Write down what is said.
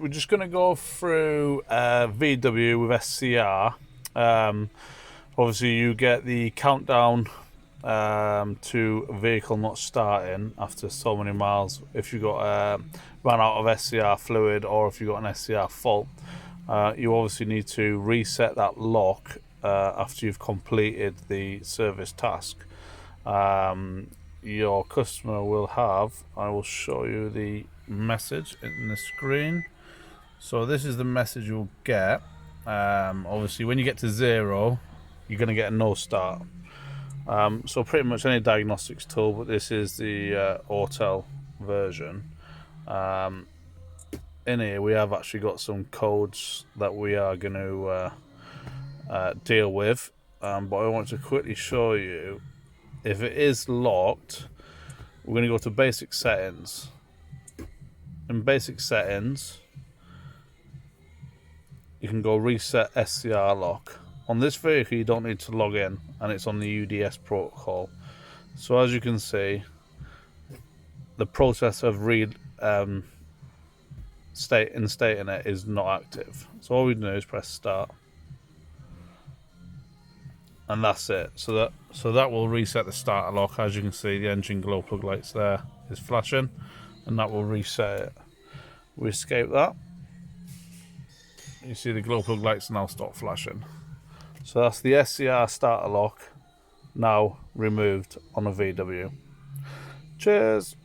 we're just going to go through VW with SCR. Obviously, you get the countdown to vehicle not starting after so many miles if you got ran out of SCR fluid, or if you got an SCR fault. You obviously need to reset that lock after you've completed the service task. Your customer will have, I will show you the message in the screen. So this is the message you'll get. Obviously when you get to 0, you're going to get a no start. So pretty much any diagnostics tool, but this is the Autel version. In here we have actually got some codes that we are going to deal with, but I want to quickly show you. If it is locked, we're going to go to basic settings. In basic settings, you can go reset SCR lock. On this vehicle, you don't need to log in, and it's on the UDS protocol. So as you can see, the process of instating it is not active. So all we do is press start, and that's it. So that will reset the starter lock. As you can see, the engine glow plug lights there is flashing, and that will reset it. We escape that. You see the glow plug lights now stop flashing. So that's the SCR starter lock now removed on a VW. Cheers.